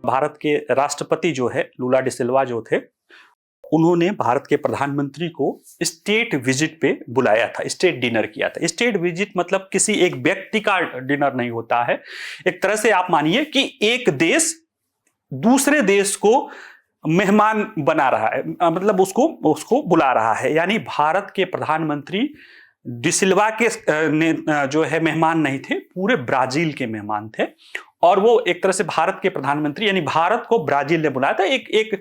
भारत के राष्ट्रपति जो है लूला डी सिल्वा जो थे, उन्होंने भारत के प्रधानमंत्री को स्टेट विजिट पे बुलाया था, स्टेट डिनर किया था। स्टेट विजिट मतलब किसी एक व्यक्ति का डिनर नहीं होता है। एक तरह से आप मानिए कि एक देश दूसरे देश को मेहमान बना रहा है, मतलब उसको बुला रहा है। यानी भारत के प्रधानमंत्री डिसिल्वा के जो है मेहमान नहीं थे, पूरे ब्राजील के मेहमान थे। और वो एक तरह से भारत के प्रधानमंत्री यानी भारत को ब्राजील ने बुलाया था। एक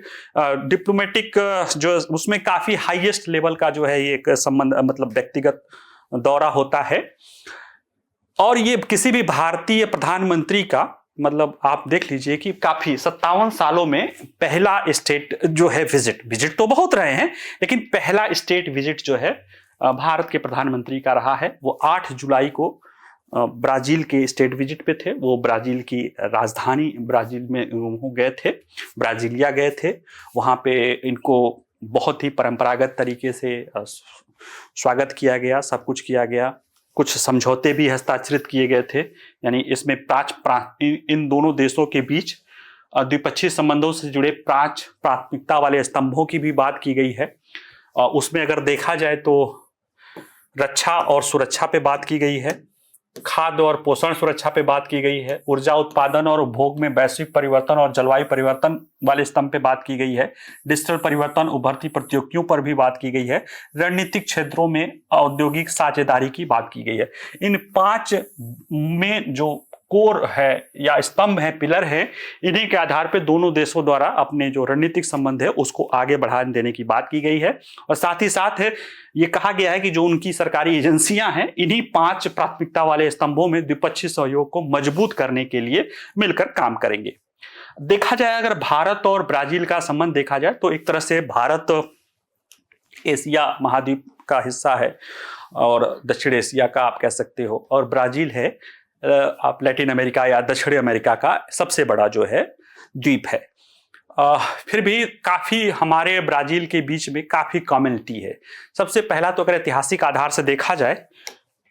डिप्लोमेटिक जो उसमें काफी हाईएस्ट लेवल का जो है एक संबंध, मतलब व्यक्तिगत दौरा होता है। और ये किसी भी भारतीय प्रधानमंत्री का, मतलब आप देख लीजिए कि काफी 57 सालों में पहला स्टेट जो है विजिट तो बहुत रहे हैं, लेकिन पहला स्टेट विजिट जो है भारत के प्रधानमंत्री का रहा है। वो 8 जुलाई को ब्राजील के स्टेट विजिट पे थे। वो ब्राजील की राजधानी ब्राजील में वो गए थे, ब्राजीलिया गए थे। वहाँ पे इनको बहुत ही परंपरागत तरीके से स्वागत किया गया, सब कुछ किया गया। कुछ समझौते भी हस्ताक्षरित किए गए थे। यानी इसमें इन दोनों देशों के बीच द्विपक्षीय संबंधों से जुड़े 5 प्राथमिकता वाले स्तंभों की भी बात की गई है। उसमें अगर देखा जाए तो रक्षा और सुरक्षा पे बात की गई है, खाद्य और पोषण सुरक्षा पे बात की गई है, ऊर्जा उत्पादन और उपभोग में वैश्विक परिवर्तन और जलवायु परिवर्तन वाले स्तंभ पे बात की गई है, डिजिटल परिवर्तन, उभरती प्रतियोगियों पर भी बात की गई है, रणनीतिक क्षेत्रों में औद्योगिक साझेदारी की बात की गई है। इन 5 में जो कोर है या स्तंभ है, पिलर है, इन्हीं के आधार पे दोनों देशों द्वारा अपने जो रणनीतिक संबंध है उसको आगे बढ़ा देने की बात की गई है। और साथ ही साथ है ये कहा गया है कि जो उनकी सरकारी एजेंसियां हैं, इन्हीं 5 प्राथमिकता वाले स्तंभों में द्विपक्षीय सहयोग को मजबूत करने के लिए मिलकर काम करेंगे। देखा जाए अगर भारत और ब्राजील का संबंध देखा जाए तो एक तरह से भारत एशिया महाद्वीप का हिस्सा है और दक्षिण एशिया का आप कह सकते हो, और ब्राजील है आप लैटिन अमेरिका या दक्षिण अमेरिका का सबसे बड़ा जो है द्वीप है। फिर भी काफी हमारे ब्राजील के बीच में काफी कॉमनिटी है। सबसे पहला तो अगर ऐतिहासिक आधार से देखा जाए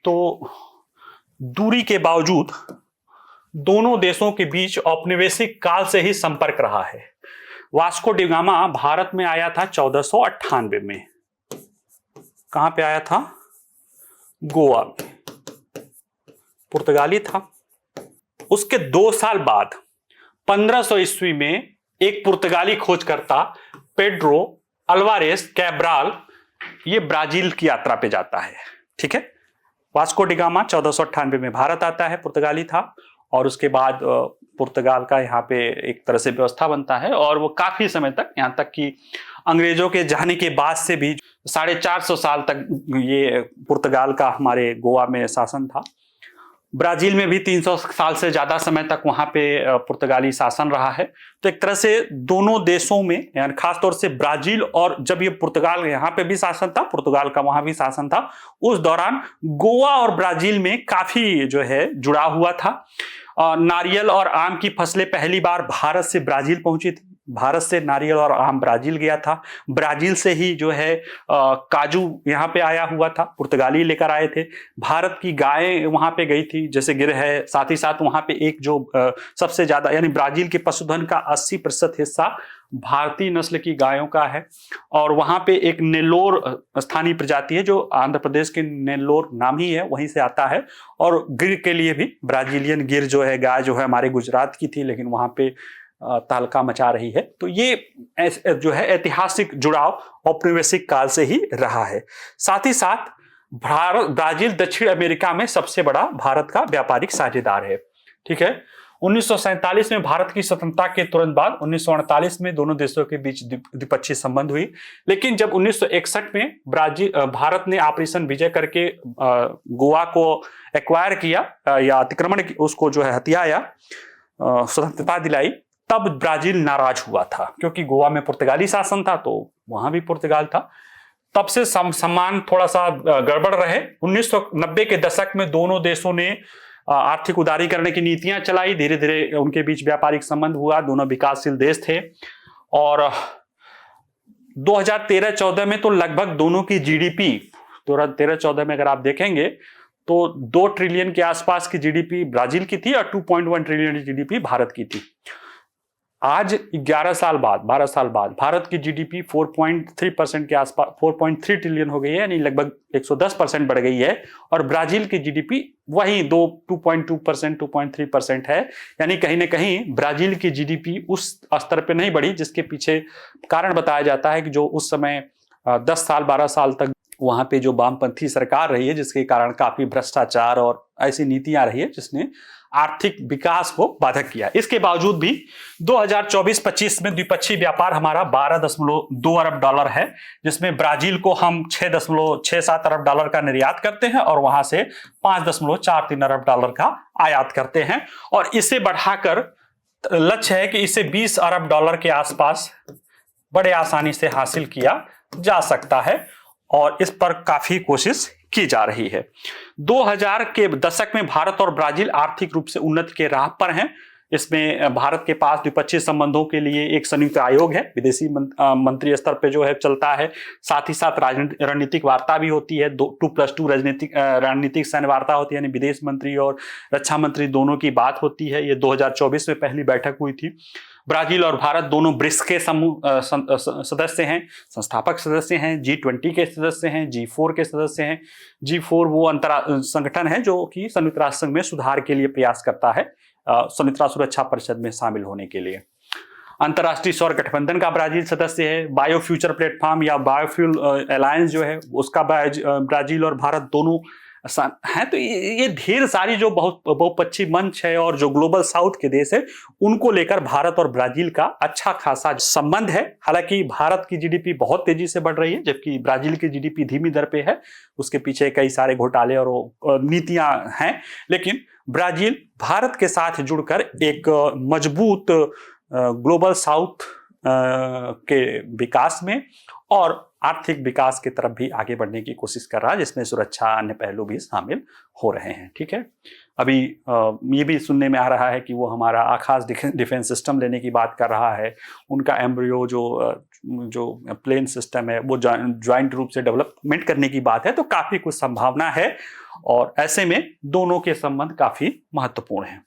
तो दूरी के बावजूद दोनों देशों के बीच औपनिवेशिक काल से ही संपर्क रहा है। वास्को डी गामा भारत में आया था 1498 में। कहां पे आया था? गोवा में। पुर्तगाली था। उसके 2 साल बाद 1500 ईस्वी में एक पुर्तगाली खोजकर्ता पेड्रो अल्वारेस कैब्राल ये ब्राजील की यात्रा पे जाता है। ठीक है, वास्को डी गामा 1498 में भारत आता है, पुर्तगाली था। और उसके बाद पुर्तगाल का यहाँ पे एक तरह से व्यवस्था बनता है और वो काफी समय तक, यहाँ तक कि अंग्रेजों के जाने के बाद से भी 450 साल तक ये पुर्तगाल का हमारे गोवा में शासन था। ब्राजील में भी 300 साल से ज्यादा समय तक वहां पे पुर्तगाली शासन रहा है। तो एक तरह से दोनों देशों में, यानी खासतौर से ब्राजील, और जब ये पुर्तगाल यहाँ पे भी शासन था, पुर्तगाल का वहां भी शासन था, उस दौरान गोवा और ब्राजील में काफी जो है जुड़ा हुआ था। नारियल और आम की फसलें पहली बार भारत से ब्राजील पहुंची थी। भारत से नारियल और आम ब्राजील गया था। ब्राजील से ही जो है काजू यहाँ पे आया हुआ था, पुर्तगाली लेकर आए थे। भारत की गायें वहां पे गई थी, जैसे गिर है। साथ ही साथ वहां पे एक जो सबसे ज्यादा, यानी ब्राजील के पशुधन का 80% हिस्सा भारतीय नस्ल की गायों का है। और वहां पे एक नेल्लोर स्थानीय प्रजाति है जो आंध्र प्रदेश के नेल्लोर नाम ही है, वहीं से आता है। और गिर के लिए भी ब्राजीलियन गिर जो है, गाय जो है हमारे गुजरात की थी, लेकिन वहां पे तहलका मचा रही है। तो ये जो है ऐतिहासिक जुड़ाव औपनिवेशिक काल से ही रहा है। साथ ही साथ ब्राजील दक्षिण अमेरिका में सबसे बड़ा भारत का व्यापारिक साझेदार है। ठीक है, 1947 में भारत की स्वतंत्रता के तुरंत बाद 1948 में दोनों देशों के बीच द्विपक्षीय संबंध हुई। लेकिन जब 1961 में भारत ने ऑपरेशन विजय करके गोवा को एक्वायर किया या अतिक्रमण उसको जो है हथियाया, स्वतंत्रता दिलाई, तब ब्राजील नाराज हुआ था, क्योंकि गोवा में पुर्तगाली शासन था तो वहां भी पुर्तगाल था। तब से सम्मान थोड़ा सा गड़बड़ रहे। 1990 के दशक में दोनों देशों ने आर्थिक उदारी करने की नीतियां चलाई। धीरे धीरे उनके बीच व्यापारिक संबंध हुआ। दोनों विकासशील देश थे। और 2013-14 में तो लगभग दोनों की जीडीपी, 2013-14 में अगर आप देखेंगे तो 2 ट्रिलियन के आसपास की जीडीपी ब्राजील की थी और 2.1 ट्रिलियन जीडीपी भारत की थी। आज 11 साल बाद, 12 साल बाद भारत की जीडीपी 4.3% के आसपास, 4.3 ट्रिलियन हो गई है, यानी लगभग 110% बढ़ गई है। और ब्राजील की जीडीपी वही 2.2%, 2.3% है। यानी कहीं ना कहीं ब्राजील की जीडीपी उस स्तर पे नहीं बढ़ी, जिसके पीछे कारण बताया जाता है कि जो उस समय 10 साल 12 साल तक वहां पे जो वामपंथी सरकार रही है, जिसके कारण काफी भ्रष्टाचार और ऐसी नीतियां रही है जिसने आर्थिक विकास को बाधित किया। इसके बावजूद भी 2024-25 में द्विपक्षीय व्यापार हमारा 12.2 अरब डॉलर है, जिसमें ब्राजील को हम 6.67 अरब डॉलर का निर्यात करते हैं और वहां से 5.43 अरब डॉलर का आयात करते हैं। और इसे बढ़ाकर लक्ष्य है कि इसे 20 अरब डॉलर के आसपास बड़े आसानी से हासिल किया जा सकता है और इस पर काफी कोशिश की जा रही है। 2000 के दशक में भारत और ब्राजील आर्थिक रूप से उन्नति के राह पर हैं। इसमें भारत के पास द्विपक्षीय संबंधों के लिए एक संयुक्त आयोग है, विदेशी मंत्री स्तर पे जो है चलता है। साथ ही साथ रणनीतिक वार्ता भी होती है, 2+2 रणनीतिक सैन्य वार्ता होती है, यानी विदेश मंत्री और रक्षा मंत्री दोनों की बात होती है। ये 2024 में पहली बैठक हुई थी। ब्राजील और भारत दोनों ब्रिक्स के समूह सदस्य हैं, संस्थापक सदस्य हैं, G20 के सदस्य हैं, G4 के सदस्य हैं। G4 वो संगठन है जो कि संयुक्त राष्ट्र संघ में सुधार के लिए प्रयास करता है, संयुक्त राष्ट्र सुरक्षा परिषद में शामिल होने के लिए। अंतर्राष्ट्रीय सौर गठबंधन का ब्राजील सदस्य है। बायो फ्यूचर प्लेटफॉर्म या बायोफ्यूल अलायंस जो है उसका ब्राजील और भारत दोनों हैं। तो ये ढेर सारी जो बहुपक्षीय मंच है और जो ग्लोबल साउथ के देश है, उनको लेकर भारत और ब्राजील का अच्छा खासा संबंध है। हालांकि भारत की जीडीपी बहुत तेजी से बढ़ रही है, जबकि ब्राजील की जीडीपी धीमी दर पे है। उसके पीछे कई सारे घोटाले और नीतियां हैं, लेकिन ब्राजील भारत के साथ जुड़कर एक मजबूत ग्लोबल साउथ के विकास में और आर्थिक विकास की तरफ भी आगे बढ़ने की कोशिश कर रहा है, जिसमें सुरक्षा अन्य पहलू भी शामिल हो रहे हैं। ठीक है, अभी ये भी सुनने में आ रहा है कि वो हमारा आकाश डिफेंस सिस्टम लेने की बात कर रहा है। उनका एम्ब्रियो जो प्लेन सिस्टम है वो ज्वाइंट रूप से डेवलपमेंट करने की बात है। तो काफी कुछ संभावना है और ऐसे में दोनों के संबंध काफी महत्वपूर्ण हैं।